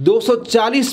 240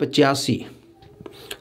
85।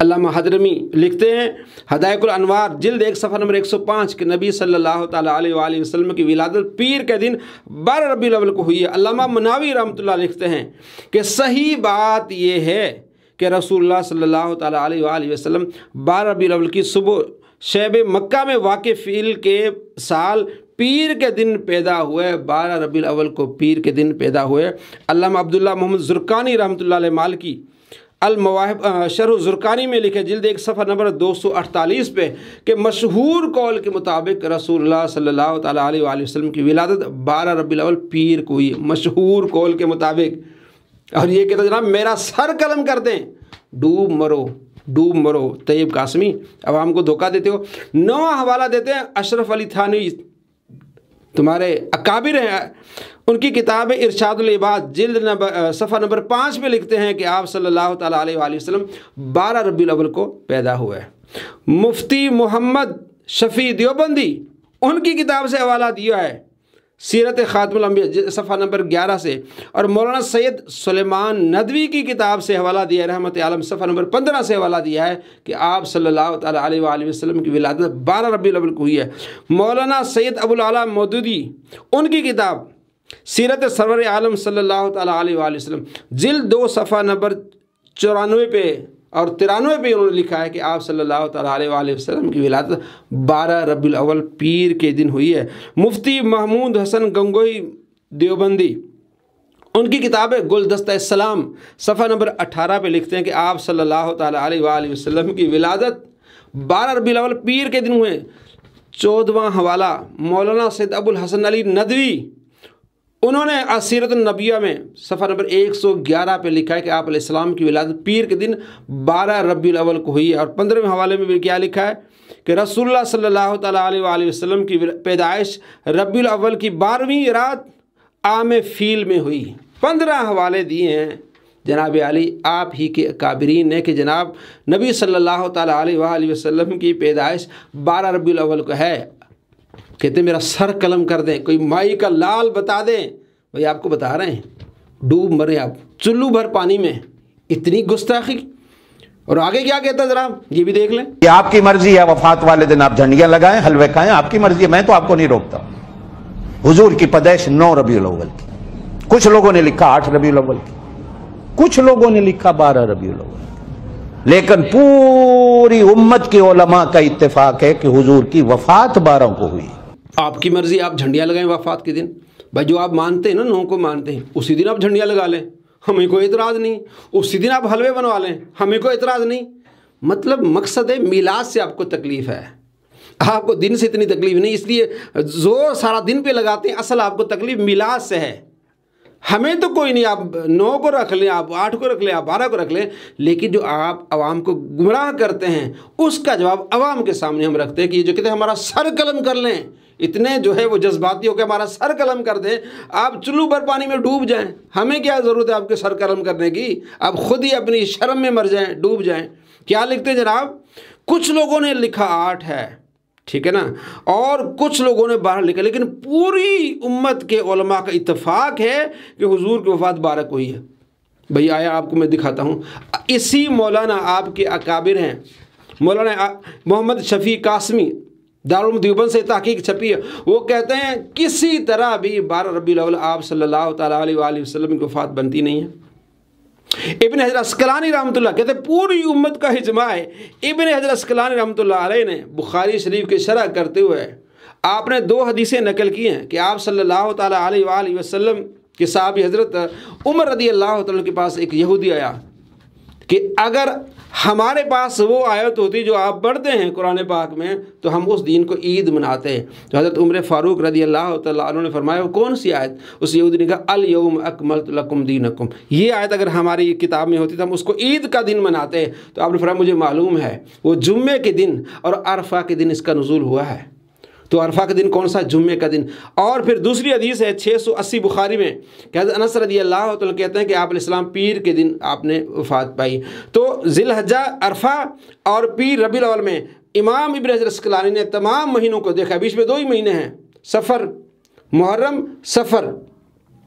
علامہ حضرمی لکھتے ہیں ہدایق الانوار جلد 1 صفحہ نمبر 105 کہ نبی صلی اللہ تعالیٰ علیہ وآلہ وسلم کی ولادت پیر کے دن 12 ربیع الاول کو ہوئی ہے۔ علامہ مناوی رحمۃ اللہ لکھتے ہیں کہ صحیح بات یہ ہے کہ رسول اللہ صلی اللہ تعالیٰ علیہ وآلہ وسلم 12 ربیع الاول کی صبح شیب مکہ میں واقع فیل کے سال پیر کے دن پیدا ہوئے، 12 ربیع الاول کو پیر کے دن پیدا ہوئے۔ علامہ عبداللہ محمد زرقانی رحمۃ اللہ علیہ مالکی المواہب شرح زرقانی میں لکھے جلد 1 صفحہ نمبر 248 پہ کہ مشہور قول کے مطابق رسول اللہ صلی اللہ تعالیٰ علیہ وآلہ وسلم کی ولادت 12 ربیع الاول پیر کو ہوئی، مشہور قول کے مطابق۔ اور یہ کہتا جناب میرا سر قلم کر دیں، ڈوب مرو طیب قاسمی، عوام کو دھوکہ دیتے ہو۔ 9واں حوالہ دیتے ہیں اشرف علی تھانوی، تمہارے اکابر ہیں، ان کی کتاب ارشاد العباد جلد صفحہ نمبر 5 میں لکھتے ہیں کہ آپ صلی اللہ تعالیٰ علیہ وآلہ وسلم 12 ربیع الاول کو پیدا ہوئے۔ مفتی محمد شفیع دیوبندی ان کی کتاب سے حوالہ دیا ہے سیرت خاتم الانبیاء صفحہ نمبر 11 سے، اور مولانا سید سلیمان ندوی کی کتاب سے حوالہ دیا ہے رحمت عالم صفحہ نمبر 15 سے حوالہ دیا ہے کہ آپ صلی اللہ تعالیٰ علیہ وآلہ وسلم کی ولادت 12 ربیع الاول کو ہوئی ہے۔ مولانا سید ابو العلا مودودی ان کی کتاب سیرت سرور عالم صلی اللہ تعالیٰ علیہ وآلہ وسلم جلد 2 صفحہ نمبر 94 پہ اور 93 پہ انہوں نے لکھا ہے کہ آپ صلی اللہ تعالیٰ علیہ وآلہ وسلم کی ولادت 12 ربیع الاول پیر کے دن ہوئی ہے۔ مفتی محمود حسن گنگوئی دیوبندی ان کی کتاب ہے گلدستہ السلام صفحہ نمبر 18 پہ لکھتے ہیں کہ آپ صلی اللہ تعالیٰ علیہ وآلہ وسلم کی ولادت 12 ربیع الاول پیر کے دن ہوئے۔ 14واں حوالہ مولانا سید ابو الحسن علی ندوی انہوں نے سیرت النبیہ میں صفحہ نمبر 111 پہ لکھا ہے کہ آپ علیہ السلام کی ولادت پیر کے دن 12 ربیع الاول کو ہوئی ہے۔ اور 15ویں حوالے میں بھی کیا لکھا ہے کہ رسول اللہ صلی اللہ تعالیٰ علیہ وآلہ وسلم کی پیدائش ربیع الاول کی 12ویں رات عام فیل میں ہوئی۔ 15 حوالے دیے ہیں جناب علی آپ ہی کے اکابرین نے کہ جناب نبی صلی اللہ تعالیٰ علیہ وآلہ وسلم کی پیدائش 12 ربیع الاول کو ہے۔ کہتے میرا سر قلم کر دیں، کوئی مائی کا لال بتا دیں، بھائی آپ کو بتا رہے ہیں ڈوب مرے آپ چلو بھر پانی میں، اتنی گستاخی۔ اور آگے کیا کہتا ہے ذرا یہ بھی دیکھ لیں۔ یہ آپ کی مرضی ہے، وفات والے دن آپ جھنڈیاں لگائیں حلوے کھائیں، آپ کی مرضی ہے، میں تو آپ کو نہیں روکتا۔ حضور کی پیدائش 9 ربیع الاول کی، کچھ لوگوں نے لکھا 8 ربیع الاول کی، کچھ لوگوں نے لکھا 12 ربیع الاول، لیکن پوری امت کے علماء کا اتفاق ہے کہ حضور کی وفات 12 کو ہوئی۔ آپ کی مرضی، آپ جھنڈیاں لگائیں وفات کے دن، بھائی جو آپ مانتے ہیں نا 9 کو مانتے ہیں اسی دن آپ جھنڈیاں لگا لیں، ہمیں کوئی اعتراض نہیں۔ اسی دن آپ حلوے بنوا لیں، ہمیں کوئی اعتراض نہیں۔ مطلب مقصد ہے میلاد سے آپ کو تکلیف ہے، آپ کو دن سے اتنی تکلیف نہیں، اس لیے زور سارا دن پہ لگاتے ہیں، اصل آپ کو تکلیف میلاد سے ہے۔ ہمیں تو کوئی نہیں، آپ 9 کو رکھ لیں، آپ 8 کو رکھ لیں، آپ 12 کو رکھ لیں، لیکن جو آپ عوام کو گمراہ کرتے ہیں اس کا جواب عوام کے سامنے ہم رکھتے ہیں کہ یہ جو کہتے ہیں ہمارا سر قلم کر لیں، اتنے جو ہے وہ جذباتی ہو کہ ہمارا سر قلم کر دیں، آپ چلو بھر پانی میں ڈوب جائیں، ہمیں کیا ضرورت ہے آپ کے سر قلم کرنے کی، آپ خود ہی اپنی شرم میں مر جائیں، ڈوب جائیں۔ کیا لکھتے ہیں جناب؟ کچھ لوگوں نے لکھا 8 ہے، ٹھیک ہے نا، اور کچھ لوگوں نے 12 لکھا، لیکن پوری امت کے علماء کا اتفاق ہے کہ حضور کی وفات 12 کو ہوئی ہے۔ بھئی آیا آپ کو میں دکھاتا ہوں، اسی مولانا آپ کے اکابر ہیں مولانا محمد شفیع قاسمی دارالعلوم دیوبند سے تحقیق چھپی ہے، وہ کہتے ہیں کسی طرح بھی 12 ربیع الاول آپ صلی اللہ تعالیٰ علیہ وآلہ وسلم کی وفات بنتی نہیں ہے۔ ابن حجر اسقلانی رحمۃ اللہ کہتے ہیں پوری امت کا اجماع ہے۔ ابن حجر اسقلانی رحمۃ اللہ علیہ نے بخاری شریف کی شرح کرتے ہوئے آپ نے 2 حدیثیں نقل کی ہیں کہ آپ صلی اللہ تعالیٰ علیہ وآلہ وسلم کے صحابی حضرت عمر رضی اللہ تعالیٰ کے پاس ایک یہودی آیا کہ اگر ہمارے پاس وہ آیت ہوتی جو آپ پڑھتے ہیں قرآن پاک میں تو ہم اس دین کو عید مناتے ہیں۔ تو حضرت عمر فاروق رضی اللہ تعالیٰ عنہ نے فرمایا وہ کون سی آیت؟ اس یہودی نے کہا الیوم اکملت لکم دینکم، یہ آیت اگر ہماری کتاب میں ہوتی تو ہم اس کو عید کا دن مناتے ہیں۔ تو آپ نے فرمایا مجھے معلوم ہے وہ جمعے کے دن اور عرفہ کے دن اس کا نزول ہوا ہے۔ تو عرفہ کا دن کون سا؟ جمعے کا دن۔ اور پھر دوسری حدیث ہے 680 بخاری میں کہ حضرت انس رضی اللہ تعالیٰ کہتے ہیں کہ آپ علیہ السلام پیر کے دن آپ نے وفات پائی۔ تو ذی الحجہ، عرفہ اور پیر ربیع الاول میں امام ابن حجر اسقلانی نے تمام مہینوں کو دیکھا، بیچ میں 2 ہی مہینے ہیں، صفر، محرم، صفر،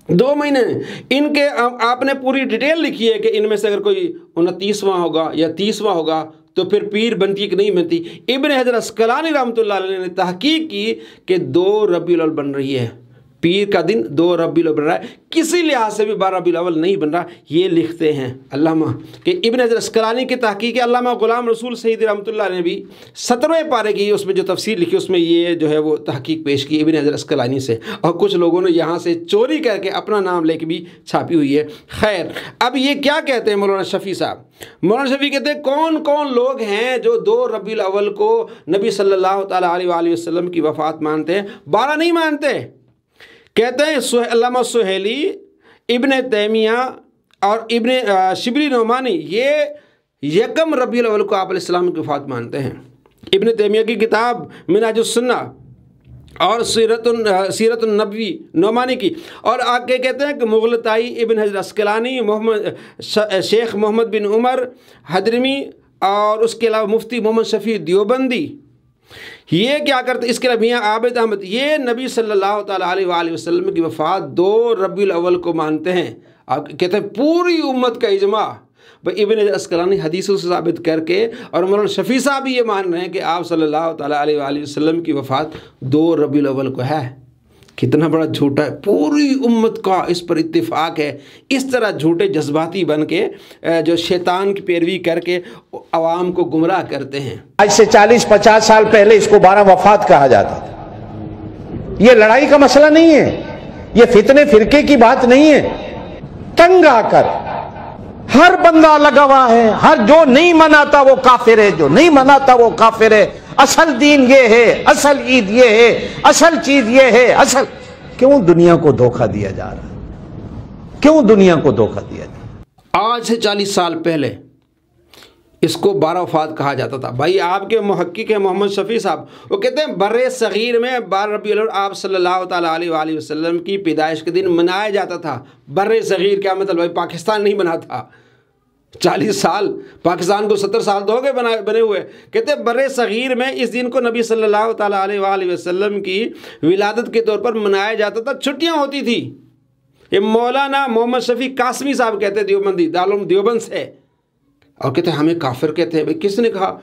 2 مہینے ہیں۔ ان کے آپ نے پوری ڈیٹیل لکھی ہے کہ ان میں سے اگر کوئی 29واں ہوگا یا 30واں ہوگا تو پھر پیر بنتی کہ نہیں بنتی؟ ابن حجر اسقلانی رحمۃ اللہ علیہ نے تحقیق کی کہ 2 ربیع الاول بن رہی ہے، پیر کا دن 2 ربیع الاول بن رہا ہے، کسی لحاظ سے بھی 12 ربیع الاول نہیں بن رہا۔ یہ لکھتے ہیں علامہ کہ ابن حجر اسقلانی کی تحقیق ہے، علامہ غلام رسول سعیدی رحمۃ اللہ علیہ نے بھی 17ویں پارے کی اس میں جو تفسیر لکھی اس میں یہ جو ہے وہ تحقیق پیش کی ابن حجر اسقلانی سے، اور کچھ لوگوں نے یہاں سے چوری کر کے اپنا نام لے کے بھی چھاپی ہوئی ہے۔ خیر، اب یہ کیا کہتے ہیں مولانا شفیع صاحب؟ مولانا شفیع کہتے ہیں کون کون لوگ ہیں جو 2 ربیع الاول کو نبی صلی اللہ تعالیٰ علیہ وآلہ وسلم کی وفات مانتے ہیں، 12 نہیں مانتے؟ کہتے ہیں علامہ سہیلی، ابن تیمیہ اور ابن شبلی نعمانی یہ 1 ربیع الاول کو آپ علیہ السلام کی وفات مانتے ہیں۔ ابن تیمیہ کی کتاب منہاج السنہ اور سیرت النبوی نعمانی کی، اور آگے کہتے ہیں کہ مغلطائی، ابن حجر اسقلانی، شیخ محمد بن عمر حضرمی، اور اس کے علاوہ مفتی محمد شفیع دیوبندی، یہ کیا کرتے؟ اس کے علاوہ میاں عابد احمد، یہ نبی صلی اللہ تعالیٰ علیہ وآلہ وسلم کی وفات 2 ربیع الاول کو مانتے ہیں۔ آپ کہتے ہیں پوری امت کا اجماع، ابن اسقلانی حدیثوں سے ثابت کر کے، اور مولانا شفیع صاحب بھی یہ مان رہے ہیں کہ آپ صلی اللہ تعالیٰ علیہ وآلہ وسلم کی وفات 2 ربیع الاول کو ہے۔ کتنا بڑا جھوٹا ہے، پوری امت کا اس پر اتفاق ہے۔ اس طرح جھوٹے جذباتی بن کے جو شیطان کی پیروی کر کے عوام کو گمراہ کرتے ہیں۔ آج سے 40-50 سال پہلے اس کو 12 وفات کہا جاتا تھا۔ یہ لڑائی کا مسئلہ نہیں ہے، یہ فتنے فرقے کی بات نہیں ہے۔ تنگ آ کر ہر بندہ لگا ہوا ہے، ہر جو نہیں مناتا وہ کافر ہے، جو نہیں مناتا وہ کافر ہے، اصل دین یہ ہے، اصل عید یہ ہے، اصل چیز یہ ہے، اصل۔ کیوں دنیا کو دھوکہ دیا جا رہا ہے؟ کیوں دنیا کو دھوکہ دیا جا رہا ہے؟ آج سے 40 سال پہلے اس کو 12 وفات کہا جاتا تھا۔ بھائی آپ کے محقق ہیں محمد شفیع صاحب، وہ کہتے ہیں بر صغیر میں 12 ربیع الاول آپ صلی اللہ تعالیٰ علیہ وآلہ وسلم کی پیدائش کے دن منایا جاتا تھا۔ بر صغیر کیا مطلب؟ بھائی پاکستان نہیں بنا تھا، 40 سال، پاکستان کو 70 سال تو ہو گئے بنے ہوئے۔ کہتے ہیں بر صغیر میں اس دن کو نبی صلی اللہ تعالیٰ علیہ وآلہ وسلم کی ولادت کے طور پر منایا جاتا تھا، چھٹیاں ہوتی تھی۔ یہ مولانا محمد شفیع قاسمی صاحب کہتے ہیں، دیوبندی، دارالعلوم دیوبند سے، اور کہتے ہیں ہمیں کافر کہتے ہیں۔ بھائی کس نے کہا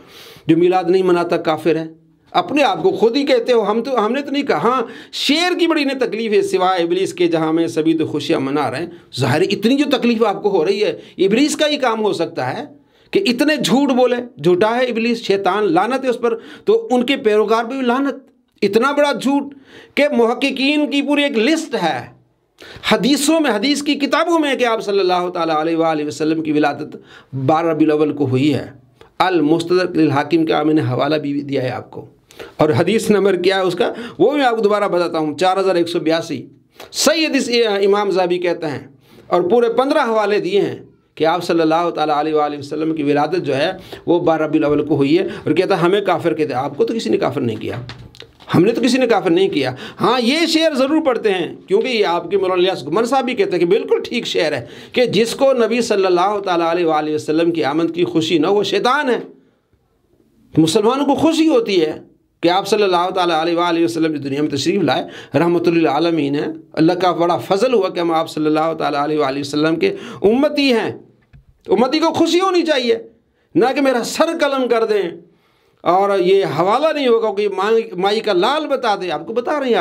جو میلاد نہیں مناتا کافر ہے؟ اپنے آپ کو خود ہی کہتے ہو، ہم نے تو نہیں کہا۔ ہاں، شعر کی بڑی انہیں تکلیف ہے، سوائے ابلیس کے جہاں میں سبھی تو خوشیاں منا رہے ہیں۔ ظاہر اتنی جو تکلیف آپ کو ہو رہی ہے، ابلیس کا ہی کام ہو سکتا ہے کہ اتنے جھوٹ بولے۔ جھوٹا ہے ابلیس، شیطان، لعنت ہے اس پر، تو ان کے پیروکار پہ بھی لعنت۔ اتنا بڑا جھوٹ کہ محققین کی پوری ایک لسٹ ہے حدیثوں میں، حدیث کی کتابوں میں، کہ آپ صلی اللہ تعالیٰ علیہ وآلہ وسلم کی ولادت 12 ربیع الاول کو ہوئی ہے۔ المستدرک للحاکم کا میں نے حوالہ بھی دیا ہے آپ کو، اور حدیث نمبر کیا ہے اس کا وہ بھی آپ کو دوبارہ بتاتا ہوں، 4182۔ سید امام ذہبی کہتے ہیں، اور پورے 15 حوالے دیے ہیں کہ آپ صلی اللہ تعالیٰ علیہ وآلہ وسلم کی ولادت جو ہے وہ 12 ربیع الاول کو ہوئی ہے، اور کہتا ہے ہمیں کافر کہتے ہیں۔ آپ کو تو کسی نے کافر نہیں کیا، ہم نے تو کسی نے کافر نہیں کیا۔ ہاں، یہ شعر ضرور پڑھتے ہیں، کیونکہ یہ آپ کے مولانا الیاس گمر صاحب بھی کہتے ہیں کہ بالکل ٹھیک شعر ہے کہ جس کو نبی صلی اللہ تعالیٰ علیہ وآلہ وسلم کی آمد کی خوشی نہ، وہ شیطان ہے۔ مسلمانوں کو خوشی ہوتی ہے کہ آپ صلی اللہ تعالیٰ علیہ وآلہ وسلم اس دنیا میں تشریف لائے، رحمت للعالمین ہے۔ اللہ کا بڑا فضل ہوا کہ ہم آپ صلی اللہ تعالیٰ علیہ وآلہ وسلم کے امتی ہیں۔ امتی کو خوشی ہونی چاہیے، نہ کہ میرا سر قلم کر دیں، اور یہ حوالہ نہیں ہوگا کہ مائی کا لال بتا دے۔ آپ کو بتا رہے ہیں،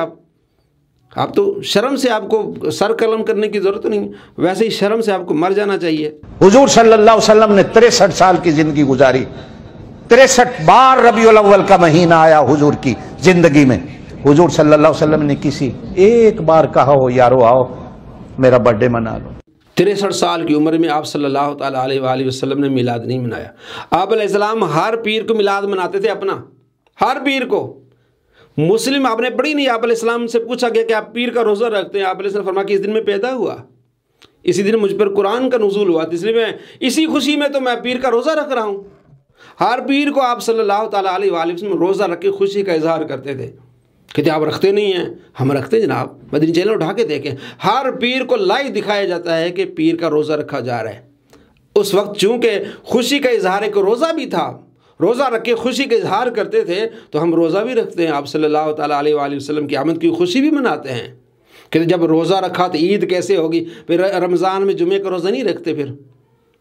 آپ تو شرم سے آپ کو سر قلم کرنے کی ضرورت نہیں، ویسے ہی شرم سے آپ کو مر جانا چاہیے۔ حضور صلی اللہ علیہ وسلم نے 63 سال کی زندگی گزاری، 63 بار ربیع الاول کا مہینہ آیا حضور کی زندگی میں۔ حضور صلی اللہ علیہ وسلم نے کسی ایک بار کہا ہو یارو آؤ میرا برتھ ڈے منا لو؟ 63 سال کی عمر میں آپ صلی اللہ تعالیٰ علیہ وآلہ وسلم نے میلاد نہیں منایا۔ آپ علیہ السلام ہر پیر کو میلاد مناتے تھے اپنا، ہر پیر کو۔ مسلم آپ نے پڑھی نہیں، آپ علیہ السلام سے پوچھا گیا کہ آپ پیر کا روزہ رکھتے ہیں؟ آپ علیہ السلام فرمایا کہ اس دن میں پیدا ہوا، اسی دن مجھ پر قرآن کا نزول ہوا، اس لیے میں اسی خوشی میں تو میں پیر کا روزہ رکھ رہا ہوں۔ ہر پیر کو آپ صلی اللہ تعالیٰ علیہ وآلہ وسلم روزہ رکھ کے خوشی کا اظہار کرتے تھے۔ کہتے آپ رکھتے نہیں ہیں؟ ہم رکھتے ہیں جناب، مدنی چینل اٹھا کے دیکھیں، ہر پیر کو لائیو دکھایا جاتا ہے کہ پیر کا روزہ رکھا جا رہا ہے۔ اس وقت چونکہ خوشی کا اظہار ایک روزہ بھی تھا، روزہ رکھ کے خوشی کا اظہار کرتے تھے، تو ہم روزہ بھی رکھتے ہیں، آپ صلی اللہ تعالیٰ علیہ وآلہ وسلم کی آمد کی خوشی بھی مناتے ہیں۔ کہ جب روزہ رکھا تو عید کیسے ہوگی؟ پھر رمضان میں جمعے کا روزہ نہیں رکھتے، پھر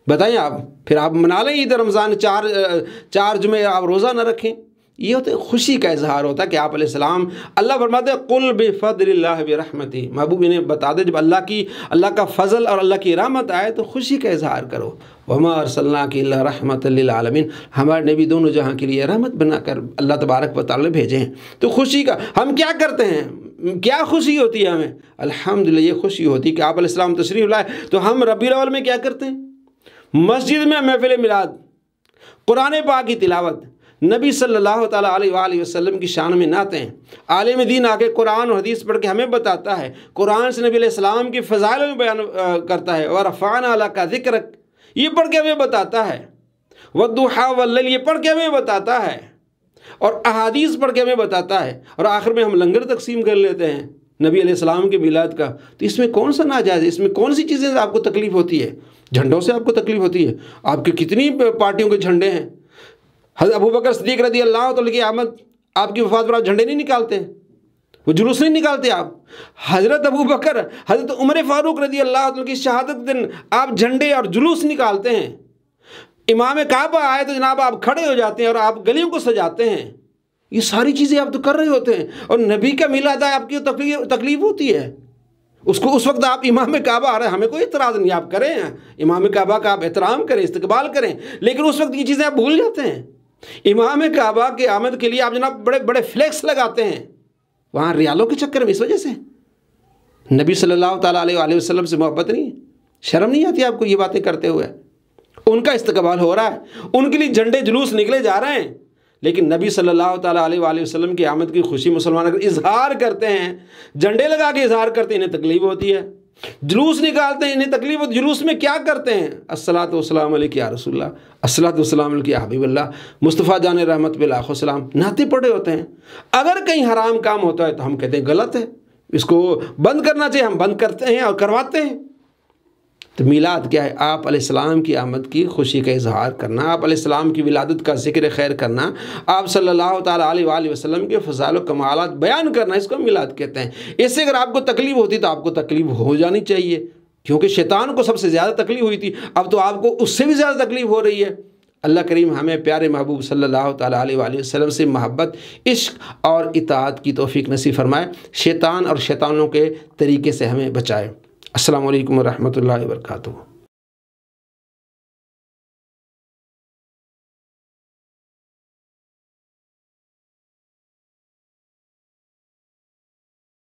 بتائیں آپ، پھر آپ منا لیں عید رمضان، چار جمعے آپ روزہ نہ رکھیں، یہ ہوتا ہے خوشی کا اظہار ہوتا ہے کہ آپ علیہ السلام، اللہ فرماتے ہیں قل بفضل اللہ برحمتہ، محبوب انہیں بتا دے جب اللہ کا فضل اور اللہ کی رحمت آئے تو خوشی کا اظہار کرو۔ وما ارسلناک الا رحمۃ للعالمین، ہمارے نبی دونوں جہاں کے لیے رحمت بنا کر اللہ تبارک و تعالی نے بھیجے ہیں۔ تو خوشی کا ہم کیا کرتے ہیں، کیا خوشی ہوتی ہے ہمیں؟ الحمدللہ یہ خوشی ہوتی ہے کہ آپ علیہ السلام تشریف لائے، تو ہم ربیع الاول میں کیا کرتے ہیں؟ مسجد میں محفل میلاد، قرآن پاک کی تلاوت، نبی صلی اللہ تعالیٰ علیہ وآلہ وسلم کی شان میں نعتیں، عالم دین آ کے قرآن اور حدیث پڑھ کے ہمیں بتاتا ہے، قرآن سے نبی علیہ السلام کی فضائل میں بیان کرتا ہے، وَرَفَعْنَا لَكَ ذِكْرَكَ یہ پڑھ کے ہمیں بتاتا ہے، وَالضُّحَىٰ وَاللَّيْلِ یہ پڑھ کے ہمیں بتاتا ہے، اور احادیث پڑھ کے ہمیں بتاتا ہے، اور آخر میں ہم لنگر تقسیم کر لیتے ہیں نبی علیہ السلام کے میلاد کا۔ تو اس میں کون سا ناجائز ہے؟ اس میں کون سی چیزیں آپ کو تکلیف ہوتی ہے؟ جھنڈوں سے آپ کو تکلیف ہوتی ہے؟ آپ کے کتنی پارٹیوں کے جھنڈے ہیں؟ حضرت ابوبکر صدیق رضی اللہ تعالیٰ کی آمد، آپ کی وفات پر آپ جھنڈے نہیں نکالتے، وہ جلوس نہیں نکالتے آپ؟ حضرت ابوبکر، حضرت عمر فاروق رضی اللہ تعالیٰ کی شہادت دن آپ جھنڈے اور جلوس نکالتے ہیں۔ امام کعبہ آئے تو جناب آپ کھڑے ہو جاتے ہیں اور آپ گلیوں کو سجاتے ہیں۔ یہ ساری چیزیں آپ تو کر رہے ہوتے ہیں، اور نبی کا میلاد ہے آپ کی تکلیف ہوتی ہے اس وقت آپ امام کعبہ آ رہے ہیں، ہمیں کوئی اعتراض نہیں، آپ کریں امام کعبہ کا، آپ احترام کریں، استقبال کریں، لیکن اس وقت یہ چیزیں آپ بھول جاتے ہیں۔ امام کعبہ کے آمد کے لیے آپ جناب بڑے بڑے فلیکس لگاتے ہیں وہاں ریالوں کے چکر میں، اس وجہ سے نبی صلی اللہ تعالیٰ علیہ وآلہ وسلم سے محبت نہیں، شرم نہیں آتی آپ کو یہ باتیں کرتے ہوئے؟ ان کا استقبال ہو رہا ہے، ان کے لیے جھنڈے جلوس نکلے جا رہے ہیں، لیکن نبی صلی اللہ تعالیٰ علیہ وآلہ وسلم کی آمد کی خوشی مسلمان اگر اظہار کرتے ہیں، جھنڈے لگا کے اظہار کرتے ہیں، انہیں تکلیف ہوتی ہے، جلوس نکالتے ہیں انہیں تکلیف ہوتی ہے۔ جلوس میں کیا کرتے ہیں؟ الصلاۃ والسلام علیک یا رسول اللہ، الصلاۃ والسلام علیک یا حبیب اللہ، مصطفیٰ جان رحمت بالآخر السلام، نعتیں پڑھے ہوتے ہیں۔ اگر کہیں حرام کام ہوتا ہے تو ہم کہتے ہیں غلط ہے، اس کو بند کرنا چاہیے، ہم بند کرتے ہیں اور کرواتے ہیں۔ تو میلاد کیا ہے؟ آپ علیہ السلام کی آمد کی خوشی کا اظہار کرنا، آپ علیہ السلام کی ولادت کا ذکر خیر کرنا، آپ صلی اللہ تعالیٰ علیہ وآلہ وسلم کے فضائل و کمالات بیان کرنا، اس کو میلاد کہتے ہیں۔ اس سے اگر آپ کو تکلیف ہوتی تو آپ کو تکلیف ہو جانی چاہیے، کیونکہ شیطان کو سب سے زیادہ تکلیف ہوئی تھی، اب تو آپ کو اس سے بھی زیادہ تکلیف ہو رہی ہے۔ اللہ کریم ہمیں پیارے محبوب صلی اللہ تعالیٰ علیہ وآلہ وسلم سے محبت، عشق اور اطاعت کی توفیق نصیب فرمائے، شیطان اور شیطانوں کے طریقے سے ہمیں بچائے۔ السلام علیکم ورحمۃ اللہ وبرکاتہ۔